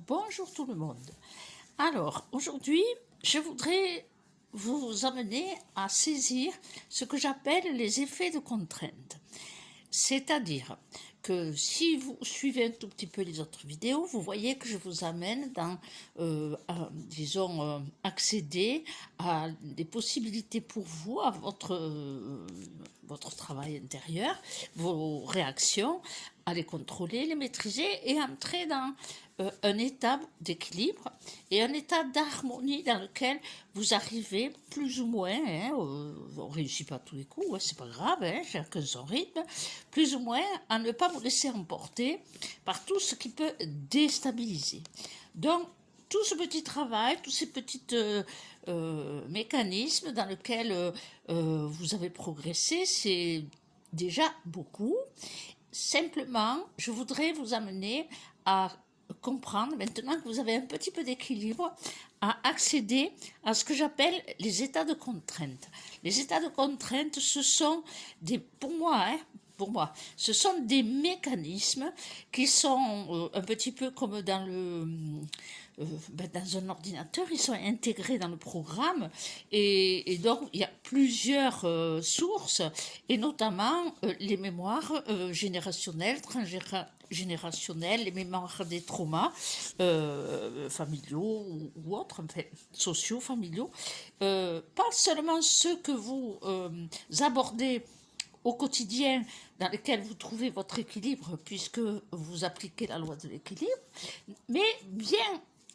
Bonjour tout le monde. Alors, aujourd'hui, je voudrais vous amener à saisir ce que j'appelle les effets de contrainte. C'est-à-dire que si vous suivez un tout petit peu les autres vidéos, vous voyez que je vous amène dans, accéder à des possibilités pour vous, à votre travail intérieur, vos réactions, à les contrôler, les maîtriser et entrer dans un état d'équilibre et un état d'harmonie dans lequel vous arrivez plus ou moins, on ne réussit pas à tous les coups, c'est pas grave, chacun son rythme, plus ou moins à ne pas vous laisser emporter par tout ce qui peut déstabiliser. Donc, tout ce petit travail, tous ces petits mécanismes dans lesquels vous avez progressé, c'est déjà beaucoup. Simplement, je voudrais vous amener à comprendre, maintenant que vous avez un petit peu d'équilibre, à accéder à ce que j'appelle les états de contrainte. Les états de contrainte, ce sont pour moi, ce sont des mécanismes qui sont un petit peu comme dans dans un ordinateur, ils sont intégrés dans le programme et donc il y a plusieurs sources et notamment les mémoires générationnelles, transgénérationnelles, les mémoires des traumas familiaux ou autres, enfin, sociaux, familiaux, pas seulement ceux que vous abordez au quotidien dans lequel vous trouvez votre équilibre puisque vous appliquez la loi de l'équilibre, mais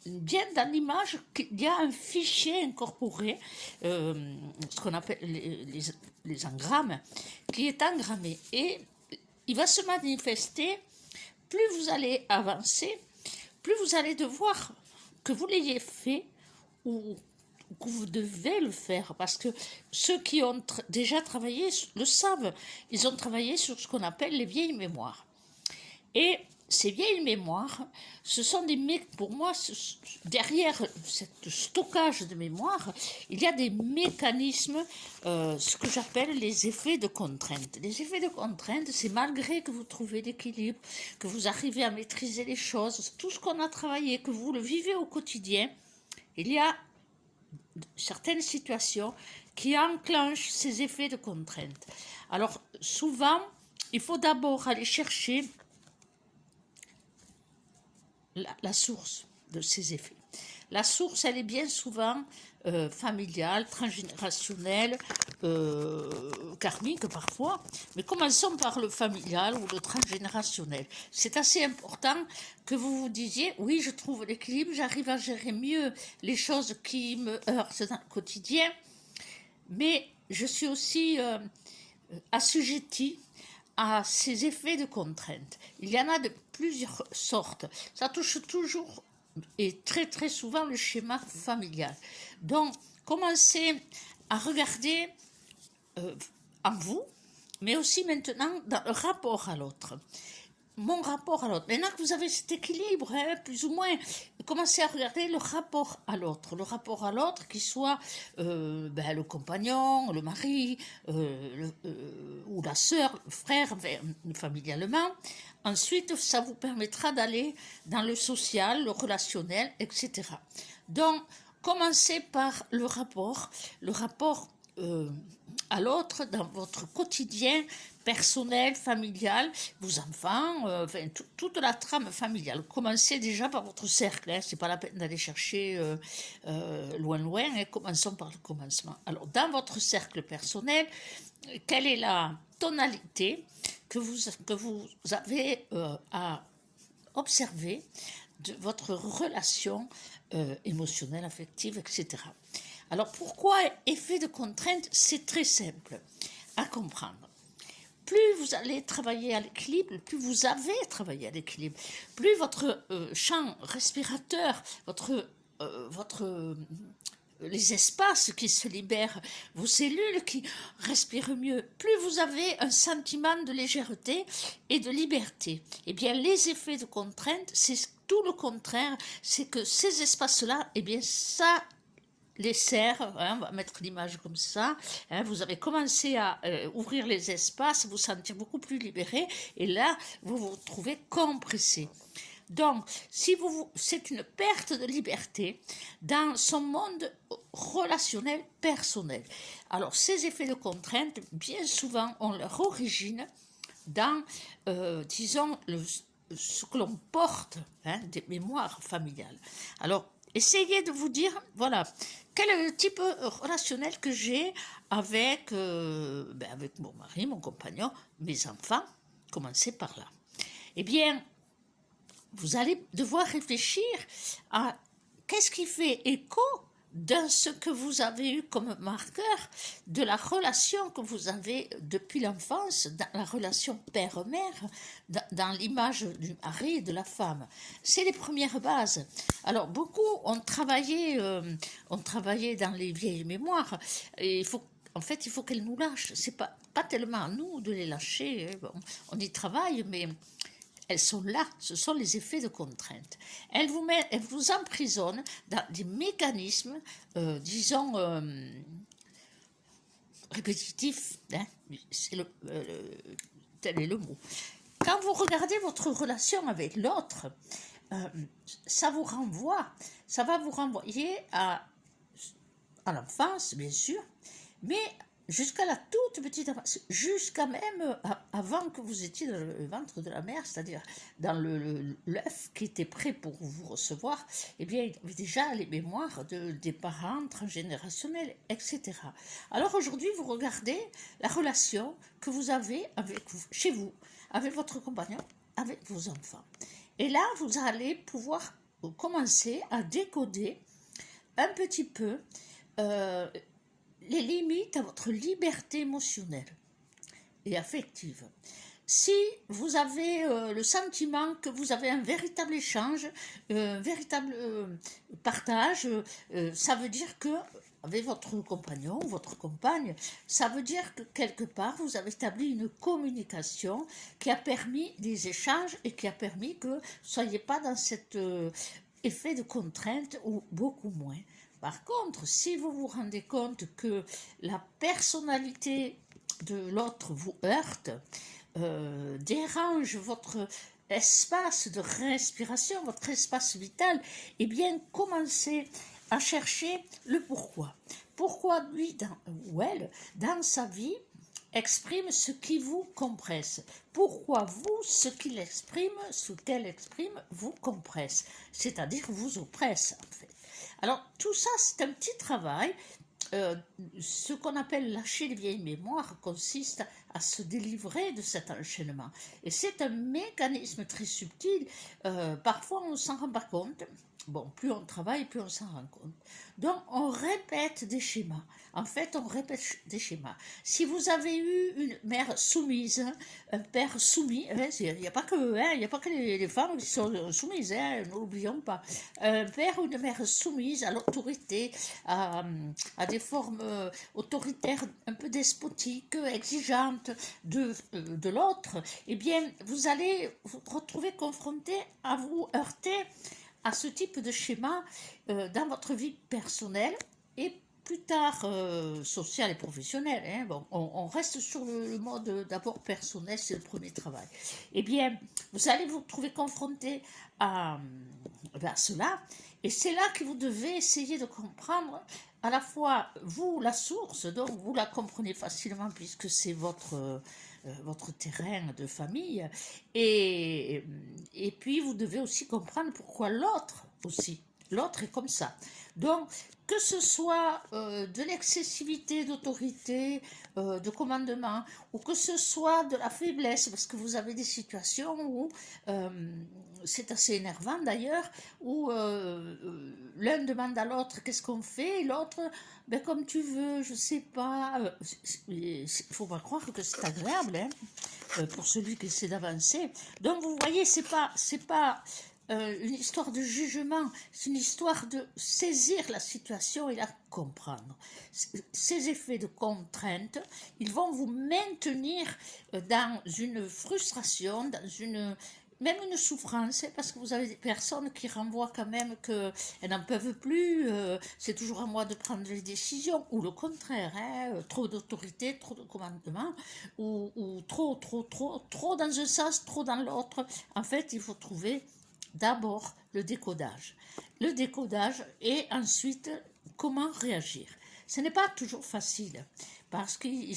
bien dans l'image qu'il y a un fichier incorporé, ce qu'on appelle les engrammes, qui est engrammé. Et il va se manifester, plus vous allez avancer, plus vous allez devoir, que vous l'ayez fait ou que vous devez le faire, parce que ceux qui ont déjà travaillé le savent, ils ont travaillé sur ce qu'on appelle les vieilles mémoires. Et ces vieilles mémoires, ce sont pour moi, derrière ce stockage de mémoire, il y a des mécanismes, ce que j'appelle les effets de contrainte. Les effets de contrainte, c'est malgré que vous trouvez l'équilibre, que vous arrivez à maîtriser les choses, tout ce qu'on a travaillé, que vous le vivez au quotidien, il y a certaines situations qui enclenchent ces effets de contrainte. Alors, souvent, il faut d'abord aller chercher la source de ces effets. La source, elle est bien souvent familiale, transgénérationnelle, karmique parfois, mais commençons par le familial ou le transgénérationnel. C'est assez important que vous vous disiez, oui, je trouve l'équilibre, j'arrive à gérer mieux les choses qui me heurtent dans le quotidien, mais je suis aussi assujettie à ces effets de contrainte. Il y en a de plusieurs sortes. Ça touche toujours et très très souvent le schéma familial. Donc, commencez à regarder en vous, mais aussi maintenant dans le rapport à l'autre. Mon rapport à l'autre. Maintenant que vous avez cet équilibre, plus ou moins, commencez à regarder le rapport à l'autre. Le rapport à l'autre qui soit le compagnon, le mari, ou la sœur, le frère, familialement. Ensuite, ça vous permettra d'aller dans le social, le relationnel, etc. Donc, commencez par le rapport à l'autre dans votre quotidien personnel, familial, vos enfants, toute la trame familiale. Commencez déjà par votre cercle, c'est pas la peine d'aller chercher loin, commençons par le commencement. Alors, dans votre cercle personnel, quelle est la tonalité que vous avez à observer de votre relation émotionnelle, affective, etc. Alors, pourquoi effet de contrainte? C'est très simple à comprendre. Plus vous allez travailler à l'équilibre, plus vous avez travaillé à l'équilibre, plus votre champ respirateur, les espaces qui se libèrent, vos cellules qui respirent mieux, plus vous avez un sentiment de légèreté et de liberté. Eh bien, les effets de contrainte, c'est tout le contraire, c'est que ces espaces-là, eh bien, ça les serre, on va mettre l'image comme ça, vous avez commencé à ouvrir les espaces, vous sentir beaucoup plus libéré, et là, vous vous trouvez compressé. Donc, si c'est une perte de liberté dans son monde relationnel personnel. Alors, ces effets de contrainte, bien souvent, ont leur origine dans, disons, ce que l'on porte, hein, des mémoires familiales. Alors, essayez de vous dire, voilà, quel est le type relationnel que j'ai avec, avec mon mari, mon compagnon, mes enfants. Commencez par là. Eh bien, vous allez devoir réfléchir à qu'est-ce qui fait écho dans ce que vous avez eu comme marqueur de la relation que vous avez depuis l'enfance, dans la relation père-mère, dans l'image du mari et de la femme. C'est les premières bases. Alors, beaucoup ont travaillé dans les vieilles mémoires, et en fait, il faut qu'elles nous lâchent. C'est pas tellement à nous de les lâcher. Bon, on y travaille, mais elles sont là, ce sont les effets de contrainte. Elles vous emprisonnent dans des mécanismes, disons, répétitifs, hein, tel est le mot. Quand vous regardez votre relation avec l'autre, ça va vous renvoyer à l'enfance, bien sûr, mais jusqu'à la toute petite enfance, jusqu'à même avant que vous étiez dans le ventre de la mère, c'est-à-dire dans l'œuf qui était prêt pour vous recevoir, eh bien, il y avait déjà les mémoires des parents transgénérationnels, etc. Alors aujourd'hui, vous regardez la relation que vous avez chez vous, avec votre compagnon, avec vos enfants. Et là, vous allez pouvoir commencer à décoder un petit peu les limites à votre liberté émotionnelle et affective. Si vous avez le sentiment que vous avez un véritable échange, un véritable partage, ça veut dire que, avec votre compagnon ou votre compagne, ça veut dire que quelque part vous avez établi une communication qui a permis des échanges et qui a permis que vous ne soyez pas dans cet effet de contrainte ou beaucoup moins. Par contre, si vous vous rendez compte que la personnalité de l'autre vous heurte, dérange votre espace de respiration, votre espace vital, eh bien, commencez à chercher le pourquoi. Pourquoi lui ou elle, dans sa vie, exprime ce qui vous compresse. Pourquoi vous, ce qu'il exprime, ce qu'elle exprime, vous compresse, c'est-à-dire vous oppresse, en fait. Alors, tout ça, c'est un petit travail. Ce qu'on appelle lâcher les vieilles mémoires consiste à se délivrer de cet enchaînement. Et c'est un mécanisme très subtil. Parfois, on ne s'en rend pas compte. Bon, plus on travaille, plus on s'en rend compte. Donc, on répète des schémas. En fait, on répète des schémas. Si vous avez eu une mère soumise, un père soumis, il n'y a pas que les femmes qui sont soumises, n'oublions pas. Un père ou une mère soumise à l'autorité, à des formes autoritaires un peu despotiques, exigeantes de l'autre, eh bien, vous allez vous retrouver confronté à vous heurter à ce type de schéma dans votre vie personnelle et plus tard social et professionnel. Hein. Bon, on reste sur le mode d'abord personnel, c'est le premier travail. Eh bien, vous allez vous trouver confronté à cela, et c'est là que vous devez essayer de comprendre à la fois, vous, la source, donc vous la comprenez facilement puisque c'est votre terrain de famille, et puis vous devez aussi comprendre pourquoi l'autre est comme ça. Donc, que ce soit de l'excessivité d'autorité, de commandement, ou que ce soit de la faiblesse, parce que vous avez des situations où c'est assez énervant d'ailleurs, où l'un demande à l'autre qu'est-ce qu'on fait, et l'autre, ben, comme tu veux, je sais pas. Il faut pas croire que c'est agréable, hein, pour celui qui essaie d'avancer. Donc vous voyez, c'est pas une histoire de jugement, c'est une histoire de saisir la situation et la comprendre. Ces effets de contrainte, ils vont vous maintenir dans une frustration, même une souffrance, parce que vous avez des personnes qui renvoient quand même qu'elles n'en peuvent plus, c'est toujours à moi de prendre les décisions, ou le contraire, hein, trop d'autorité, trop de commandement, ou trop dans un sens, trop dans l'autre. En fait, il faut trouver d'abord le décodage. Le décodage et ensuite comment réagir. Ce n'est pas toujours facile parce qu'il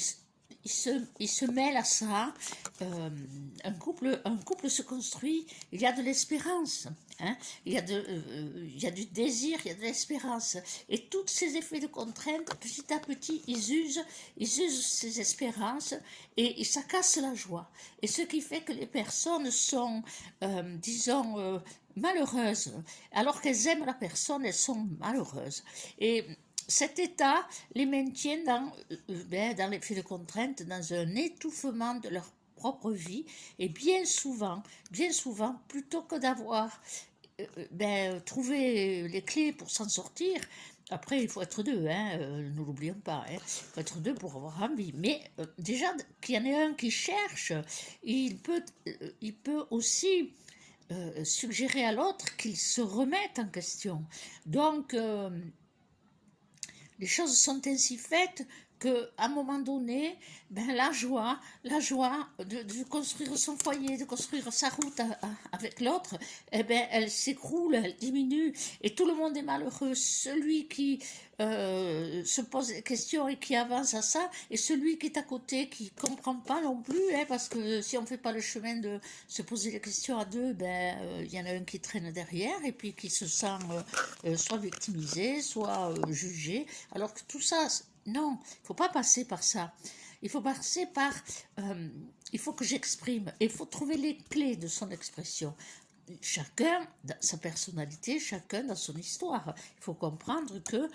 il se mêle à ça. Un couple se construit, il y a de l'espérance, hein, il y a du désir, il y a de l'espérance. Et tous ces effets de contrainte, petit à petit, ils usent ces espérances et ça casse la joie. Et ce qui fait que les personnes sont, disons, malheureuses. Alors qu'elles aiment la personne, elles sont malheureuses. Et cet état les maintient dans l'effet de contrainte, dans un étouffement de leur propre vie. Et bien souvent, plutôt que d'avoir trouvé les clés pour s'en sortir, après, il faut être deux, hein, ne l'oublions pas. Il faut être deux pour avoir envie. Mais déjà, qu'il y en ait un qui cherche, il peut aussi suggérer à l'autre qu'il se remette en question. Donc, les choses sont ainsi faites qu'à un moment donné, la joie de construire son foyer, de construire sa route avec l'autre, elle s'écroule, elle diminue, et tout le monde est malheureux. Celui qui se pose des questions et qui avance à ça, et celui qui est à côté, qui ne comprend pas non plus, parce que si on ne fait pas le chemin de se poser des questions à deux, il y en a un qui traîne derrière, et puis qui se sent soit victimisé, soit jugé, alors que tout ça, non, il ne faut pas passer par ça. Il faut passer par... il faut que j'exprime. Il faut trouver les clés de son expression. Chacun dans sa personnalité, chacun dans son histoire. Il faut comprendre que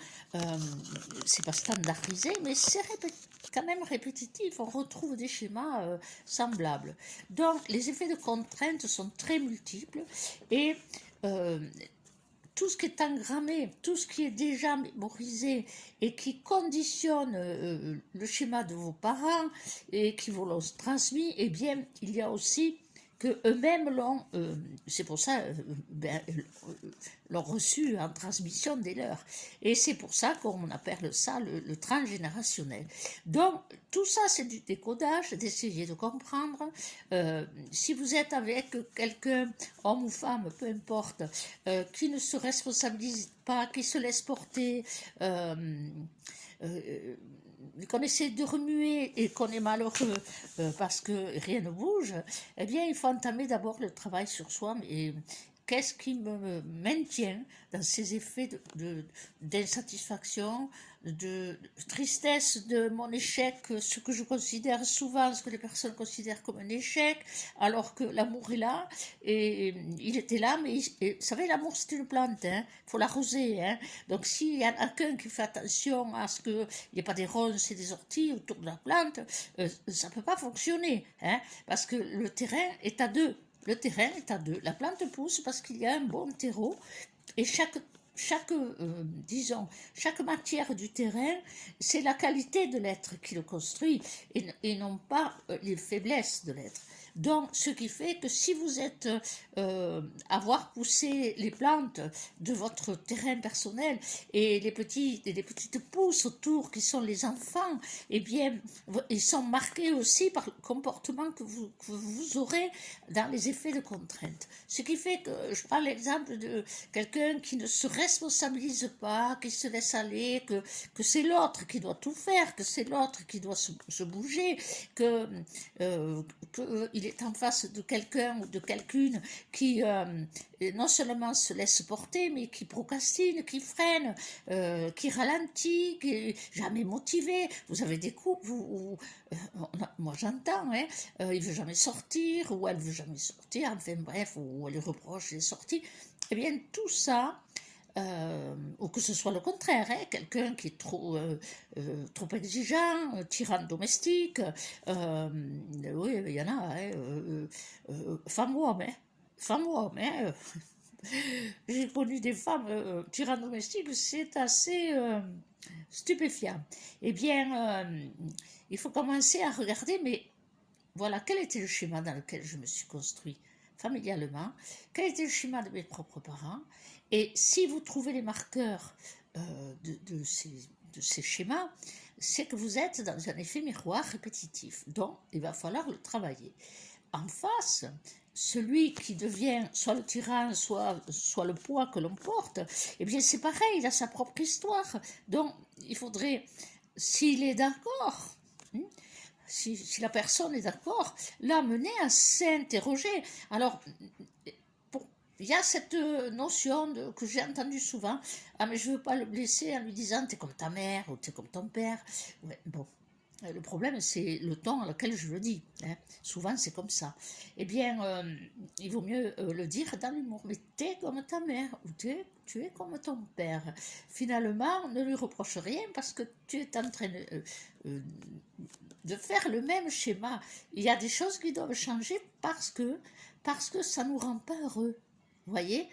c'est pas standardisé, mais c'est quand même répétitif. On retrouve des schémas semblables. Donc, les effets de contrainte sont très multiples et tout ce qui est engrammé, tout ce qui est déjà mémorisé et qui conditionne le schéma de vos parents et qui vous l'ont transmis, eh bien, il y a aussi que eux-mêmes l'ont, c'est pour ça, l'ont reçu en transmission des leurs. Et c'est pour ça qu'on appelle ça le transgénérationnel. Donc, tout ça, c'est du décodage, d'essayer de comprendre. Si vous êtes avec quelqu'un, homme ou femme, peu importe, qui ne se responsabilise pas, qui se laisse porter, qu'on essaie de remuer et qu'on est malheureux parce que rien ne bouge, eh bien, il faut entamer d'abord le travail sur soi. Et qu'est-ce qui me maintient dans ces effets d'insatisfaction, de tristesse de mon échec, ce que je considère souvent, ce que les personnes considèrent comme un échec, alors que l'amour est là, et il était là, mais vous savez, l'amour c'est une plante, il faut l'arroser, donc s'il y en a qu'un qui fait attention à ce qu'il n'y ait pas des ronces et des orties autour de la plante, ça ne peut pas fonctionner, parce que le terrain est à deux. Le terrain est à deux. La plante pousse parce qu'il y a un bon terreau et chaque matière du terrain, c'est la qualité de l'être qui le construit et non pas les faiblesses de l'être. Donc, ce qui fait que si vous êtes avoir poussé les plantes de votre terrain personnel et les petites pousses autour qui sont les enfants, eh bien, ils sont marqués aussi par le comportement que vous aurez dans les effets de contrainte. Ce qui fait que je prends l'exemple de quelqu'un qui ne se responsabilise pas, qui se laisse aller, que c'est l'autre qui doit tout faire, que c'est l'autre qui doit se bouger, qu'il est en face de quelqu'un ou de quelqu'une qui non seulement se laisse porter, mais qui procrastine, qui freine, qui ralentit, qui est jamais motivé. Vous avez des couples où moi j'entends, il veut jamais sortir, ou elle veut jamais sortir, enfin bref, ou elle lui reproche les sorties. Eh bien, tout ça, ou que ce soit le contraire, quelqu'un qui est trop exigeant, tyran domestique, oui, il y en a, femmes ou hommes, j'ai connu des femmes tyrannes domestiques, c'est assez stupéfiant. Eh bien, il faut commencer à regarder, mais voilà, quel était le schéma dans lequel je me suis construit familialement, quel était le schéma de mes propres parents, et si vous trouvez les marqueurs de ces schémas, c'est que vous êtes dans un effet miroir répétitif, donc il va falloir le travailler. En face, celui qui devient soit le tyran, soit le poids que l'on porte, eh bien c'est pareil, il a sa propre histoire. Donc il faudrait, s'il est d'accord, si la personne est d'accord, l'amener à s'interroger. Alors, il y a cette notion que j'ai entendue souvent, ah mais je ne veux pas le blesser en lui disant t'es comme ta mère ou t'es comme ton père. Ouais, bon, le problème c'est le ton à lequel je le dis, hein. Souvent c'est comme ça. Eh bien, il vaut mieux le dire dans l'humour, mais t'es comme ta mère ou tu es comme ton père. Finalement, ne lui reproche rien parce que tu es en train de faire le même schéma. Il y a des choses qui doivent changer parce que ça ne nous rend pas heureux. Vous voyez,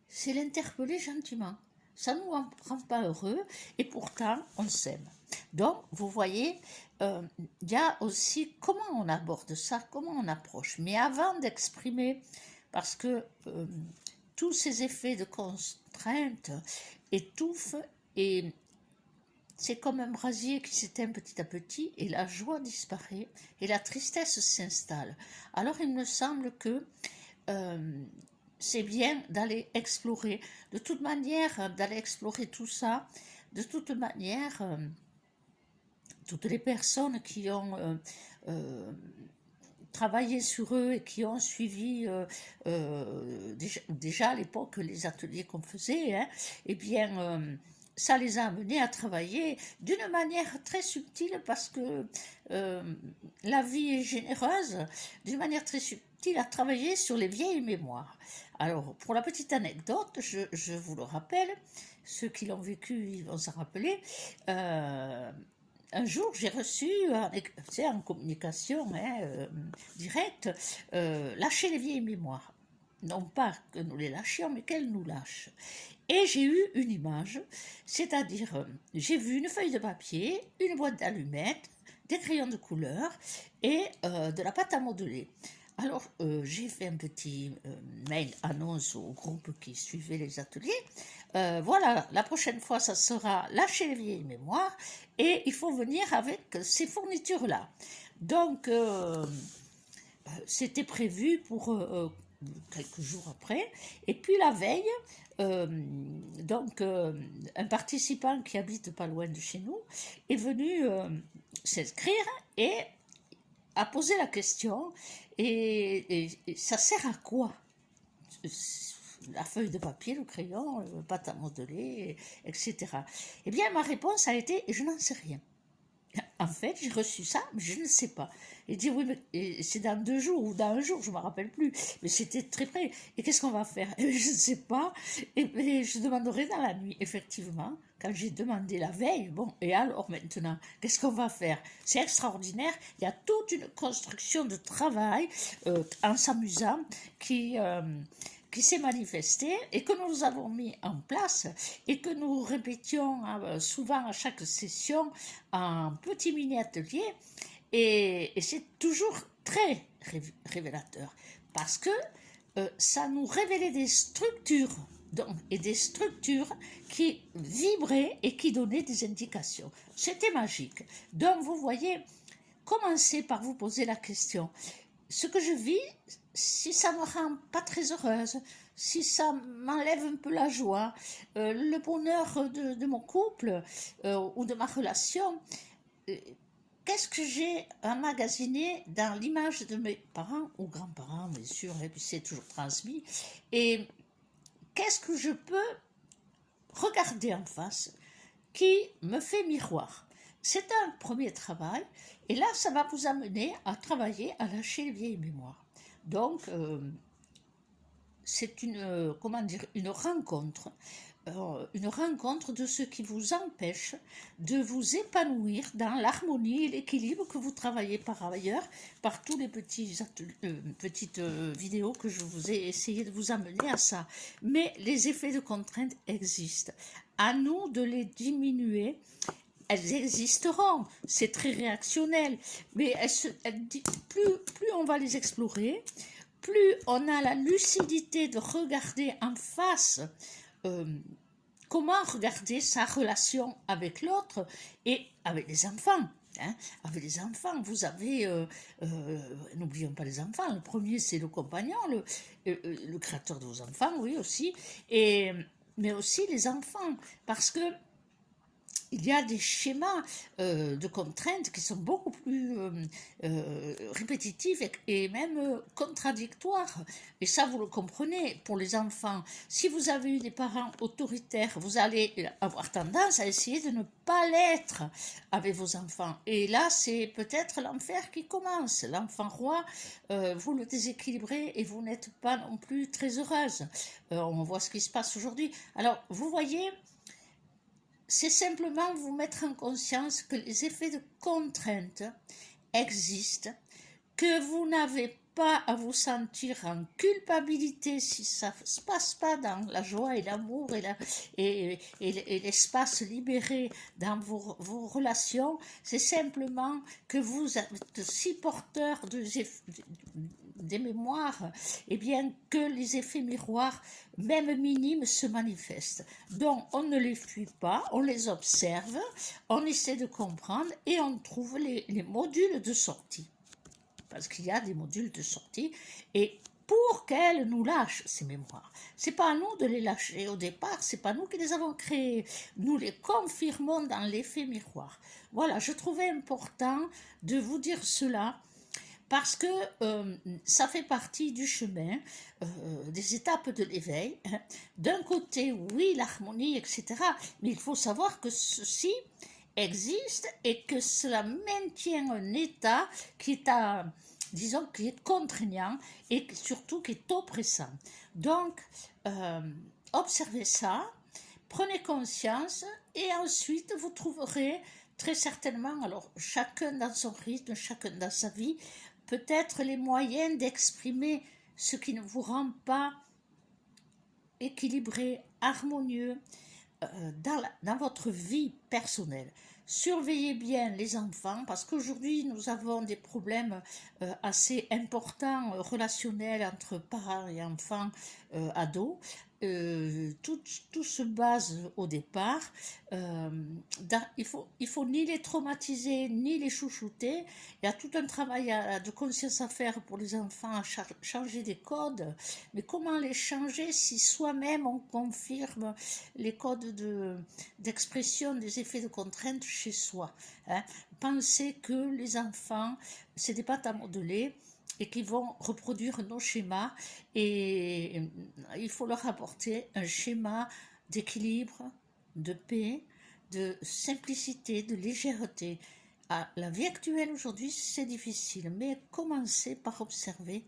c'est l'interpeller gentiment. Ça ne nous rend pas heureux et pourtant on s'aime. Donc, vous voyez, il y a aussi comment on aborde ça, comment on approche. Mais avant d'exprimer, parce que tous ces effets de contrainte étouffent et c'est comme un brasier qui s'éteint petit à petit et la joie disparaît et la tristesse s'installe. Alors il me semble que c'est bien d'aller explorer. De toute manière, d'aller explorer tout ça, de toute manière, toutes les personnes qui ont travaillé sur eux et qui ont suivi déjà à l'époque les ateliers qu'on faisait, hein, eh bien, ça les a amenés à travailler d'une manière très subtile parce que la vie est généreuse, d'une manière très subtile à travailler sur les vieilles mémoires. Alors, pour la petite anecdote, je vous le rappelle, ceux qui l'ont vécu, ils vont s'en rappeler, un jour, j'ai reçu, en communication directe, lâcher les vieilles mémoires. Non pas que nous les lâchions, mais qu'elles nous lâchent. Et j'ai eu une image, c'est-à-dire, j'ai vu une feuille de papier, une boîte d'allumettes, des crayons de couleur et de la pâte à modeler. Alors, j'ai fait un petit mail annonce au groupe qui suivait les ateliers. Voilà, la prochaine fois, ça sera lâcher les vieilles mémoires et il faut venir avec ces fournitures-là. Donc, c'était prévu pour quelques jours après. Et puis la veille, un participant qui habite pas loin de chez nous est venu s'inscrire et a posé la question et ça sert à quoi la feuille de papier, le crayon, le pâte à modeler, etc. Eh bien, ma réponse a été je n'en sais rien. En fait, j'ai reçu ça, mais je ne sais pas. Il dit oui, mais c'est dans 2 jours ou dans 1 jour, je ne me rappelle plus. Mais c'était très près. Et qu'est-ce qu'on va faire? Je ne sais pas. Et je demanderai dans la nuit. Effectivement, quand j'ai demandé la veille, bon, et alors maintenant, qu'est-ce qu'on va faire? C'est extraordinaire. Il y a toute une construction de travail en s'amusant qui s'est manifesté et que nous avons mis en place et que nous répétions souvent à chaque session en petit mini-atelier et c'est toujours très révélateur parce que ça nous révélait des structures et des structures qui vibraient et qui donnaient des indications. C'était magique. Donc vous voyez, commencez par vous poser la question. Ce que je vis, si ça me rend pas très heureuse, si ça m'enlève un peu la joie, le bonheur de mon couple ou de ma relation, qu'est-ce que j'ai emmagasiné dans l'image de mes parents ou grands-parents, bien sûr, et puis c'est toujours transmis, et qu'est-ce que je peux regarder en face qui me fait miroir. C'est un premier travail, et là, ça va vous amener à travailler, à lâcher les vieilles mémoires. Donc, c'est une rencontre de ce qui vous empêche de vous épanouir dans l'harmonie et l'équilibre que vous travaillez par ailleurs, par tous les petites vidéos que je vous ai essayé de vous amener à ça. Mais les effets de contrainte existent. À nous de les diminuer. Elles existeront, c'est très réactionnel, mais plus on va les explorer, plus on a la lucidité de regarder en face comment regarder sa relation avec l'autre et avec les enfants. hein. Avec les enfants, vous avez, n'oublions pas les enfants, le premier c'est le compagnon, le créateur de vos enfants, oui aussi, mais aussi les enfants, parce que il y a des schémas de contraintes qui sont beaucoup plus répétitifs et même contradictoires. Et ça, vous le comprenez pour les enfants. Si vous avez eu des parents autoritaires, vous allez avoir tendance à essayer de ne pas l'être avec vos enfants. Et là, c'est peut-être l'enfer qui commence. L'enfant roi, vous le déséquilibrez et vous n'êtes pas non plus très heureuse. On voit ce qui se passe aujourd'hui. Alors, vous voyez, c'est simplement vous mettre en conscience que les effets de contrainte existent, que vous n'avez pas à vous sentir en culpabilité si ça ne se passe pas dans la joie et l'amour et l'espace libéré dans vos relations. C'est simplement que vous êtes si porteur des mémoires, et bien que les effets miroirs, même minimes, se manifestent. Donc on ne les fuit pas, on les observe, on essaie de comprendre et on trouve les modules de sortie. Parce qu'il y a des modules de sortie et pour qu'elles nous lâchent ces mémoires. C'est pas à nous de les lâcher au départ, c'est pas nous qui les avons créées. Nous les confirmons dans l'effet miroir. Voilà, je trouvais important de vous dire cela parce que ça fait partie du chemin, des étapes de l'éveil. D'un côté, oui, l'harmonie, etc. Mais il faut savoir que ceci existe et que cela maintient un état qui est disons, qui est contraignant et surtout qui est oppressant. Donc, observez ça, prenez conscience et ensuite vous trouverez très certainement, alors chacun dans son rythme, chacun dans sa vie, peut-être les moyens d'exprimer ce qui ne vous rend pas équilibré, harmonieux dans votre vie personnelle. Surveillez bien les enfants parce qu'aujourd'hui nous avons des problèmes assez importants relationnels entre parents et enfants ados. Tout se base au départ. Il faut ni les traumatiser ni les chouchouter. Il y a tout un travail de conscience à faire pour les enfants, à changer des codes. Mais comment les changer si soi-même on confirme les codes d'expression des effets de contrainte chez soi, hein? Pensez que les enfants, c'est des pâtes à modeler et qui vont reproduire nos schémas et il faut leur apporter un schéma d'équilibre, de paix, de simplicité, de légèreté. Ah, la vie actuelle aujourd'hui, c'est difficile, mais commencez par observer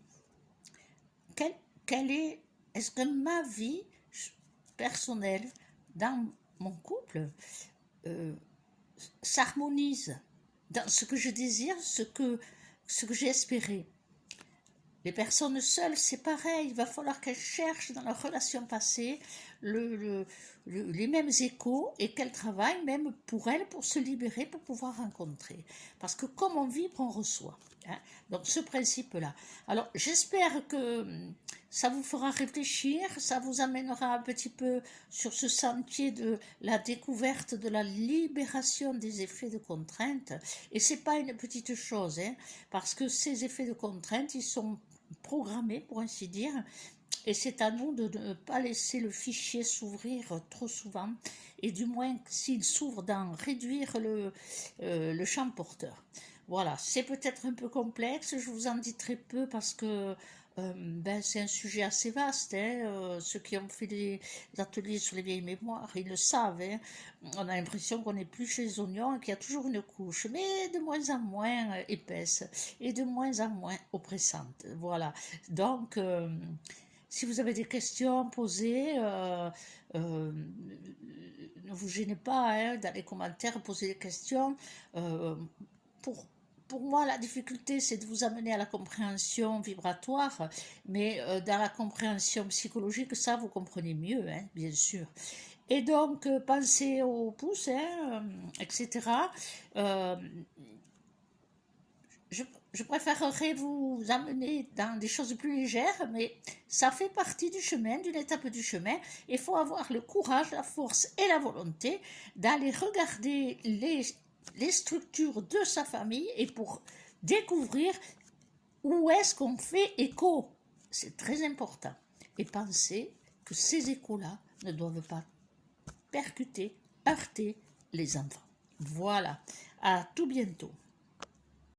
est-ce que ma vie personnelle, dans mon couple, s'harmonise dans ce que je désire, ce que j'ai espéré. Les personnes seules, c'est pareil, il va falloir qu'elles cherchent dans leur relation passée les mêmes échos et qu'elles travaillent même pour elles, pour se libérer, pour pouvoir rencontrer. Parce que comme on vibre, on reçoit. Hein. Donc ce principe-là. Alors j'espère que ça vous fera réfléchir, ça vous amènera un petit peu sur ce sentier de la découverte de la libération des effets de contrainte. Et c'est pas une petite chose, hein, parce que ces effets de contrainte, ils sont programmés, pour ainsi dire, et c'est à nous de ne pas laisser le fichier s'ouvrir trop souvent, et du moins, s'il s'ouvre, d'en réduire le champ porteur. Voilà, c'est peut-être un peu complexe, je vous en dis très peu parce que c'est un sujet assez vaste, hein. Ceux qui ont fait des ateliers sur les vieilles mémoires, ils le savent, hein. On a l'impression qu'on est plus chez les oignons et qu'il y a toujours une couche, mais de moins en moins épaisse et de moins en moins oppressante. Voilà, donc si vous avez des questions posées, ne vous gênez pas, hein, dans les commentaires, posez des questions. Pour moi, la difficulté, c'est de vous amener à la compréhension vibratoire, mais dans la compréhension psychologique, ça, vous comprenez mieux, hein, bien sûr. Et donc, pensez au pouce, hein, etc. Je préférerais vous amener dans des choses plus légères, mais ça fait partie du chemin, d'une étape du chemin. Il faut avoir le courage, la force et la volonté d'aller regarder les les structures de sa famille et pour découvrir où est-ce qu'on fait écho. C'est très important. Et pensez que ces échos-là ne doivent pas percuter, heurter les enfants. Voilà, à tout bientôt.